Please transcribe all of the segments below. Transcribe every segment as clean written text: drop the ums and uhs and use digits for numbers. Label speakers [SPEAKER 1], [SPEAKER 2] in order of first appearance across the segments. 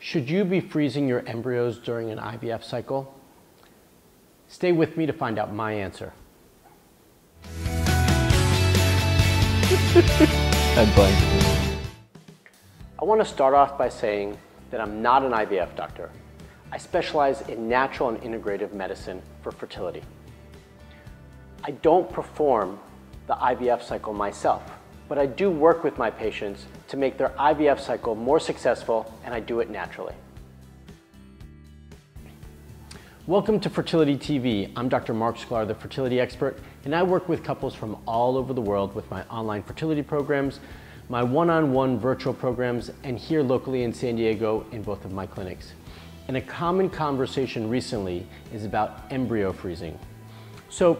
[SPEAKER 1] Should you be freezing your embryos during an IVF cycle? Stay with me to find out my answer. I want to start off by saying that I'm not an IVF doctor. I specialize in natural and integrative medicine for fertility. I don't perform the IVF cycle myself, but I do work with my patients to make their IVF cycle more successful, and I do it naturally. Welcome to Fertility TV. I'm Dr. Marc Sklar, the fertility expert, and I work with couples from all over the world with my online fertility programs, my one-on-one virtual programs, and here locally in San Diego in both of my clinics. And a common conversation recently is about embryo freezing. So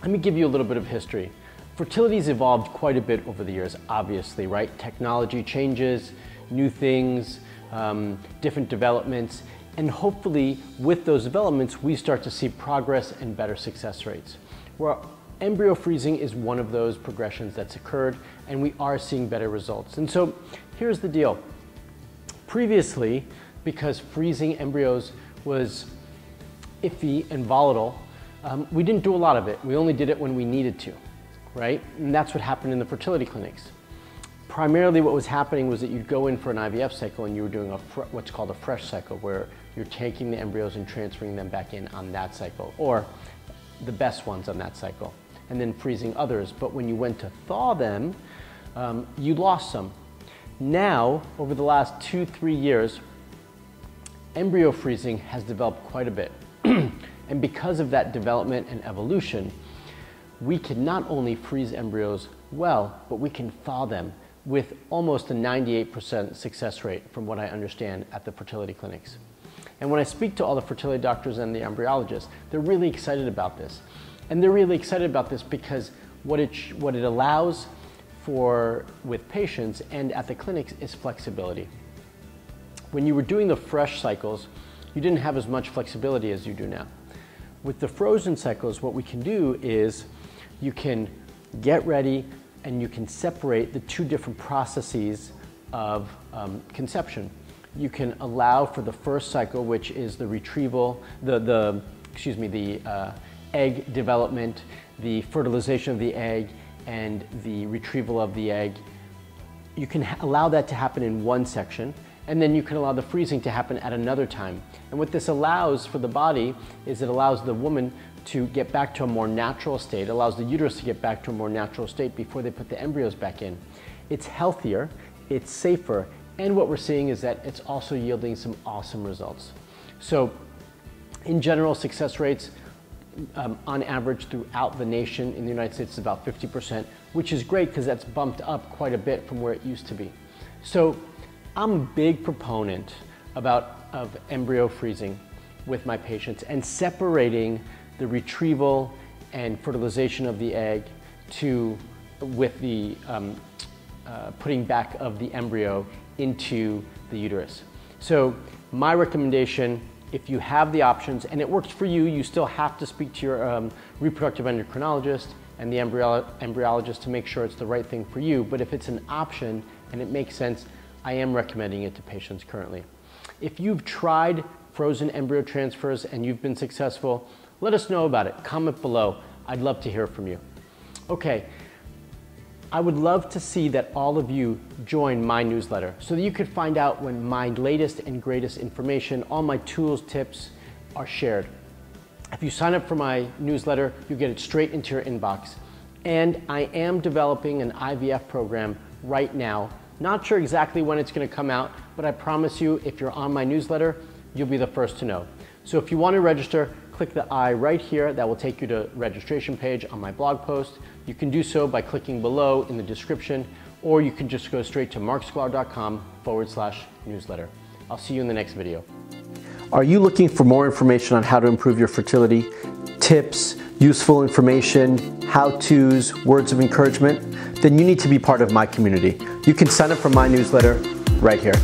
[SPEAKER 1] let me give you a little bit of history. Fertility's evolved quite a bit over the years, obviously, right? Technology changes, new things, different developments, and hopefully with those developments, we start to see progress and better success rates. Well, embryo freezing is one of those progressions that's occurred, and we are seeing better results. And so here's the deal. Previously, because freezing embryos was iffy and volatile, we didn't do a lot of it. We only did it when we needed to, right? And that's what happened in the fertility clinics. Primarily what was happening was that you'd go in for an IVF cycle and you were doing what's called a fresh cycle, where you're taking the embryos and transferring them back in on that cycle, or the best ones on that cycle, and then freezing others. But when you went to thaw them, you lost some. Now, over the last 2-3 years, embryo freezing has developed quite a bit. And because of that development and evolution, we can not only freeze embryos well, but we can thaw them with almost a 98% success rate from what I understand at the fertility clinics. And when I speak to all the fertility doctors and the embryologists, they're really excited about this. And they're really excited about this because what it allows for with patients and at the clinics is flexibility. When you were doing the fresh cycles, you didn't have as much flexibility as you do now. With the frozen cycles, what we can do is you can get ready and you can separate the two different processes of conception. You can allow for the first cycle, which is the retrieval, the egg development, the fertilization of the egg, and the retrieval of the egg. You can allow that to happen in one section, and then you can allow the freezing to happen at another time. And what this allows for the body is it allows the woman to get back to a more natural state, allows the uterus to get back to a more natural state before they put the embryos back in. It's healthier, it's safer, and what we're seeing is that it's also yielding some awesome results. So in general, success rates on average throughout the nation in the United States is about 50%, which is great because that's bumped up quite a bit from where it used to be. So I'm a big proponent of embryo freezing with my patients and separating the retrieval and fertilization of the egg with the putting back of the embryo into the uterus. So my recommendation, if you have the options and it works for you, you still have to speak to your reproductive endocrinologist and the embryologist to make sure it's the right thing for you. But if it's an option and it makes sense, I am recommending it to patients currently. If you've tried frozen embryo transfers and you've been successful, let us know about it. Comment below. I'd love to hear from you. Okay, I would love to see that all of you join my newsletter so that you could find out when my latest and greatest information, all my tools, tips are shared. If you sign up for my newsletter, you get it straight into your inbox. And I am developing an IVF program right now. Not sure exactly when it's going to come out, but I promise you, if you're on my newsletter, you'll be the first to know. So if you want to register, click the I right here. That will take you to the registration page on my blog post. You can do so by clicking below in the description, or you can just go straight to marcsklar.com/newsletter. I'll see you in the next video. Are you looking for more information on how to improve your fertility? Tips, useful information, how-tos, words of encouragement? Then you need to be part of my community. You can sign up for my newsletter right here.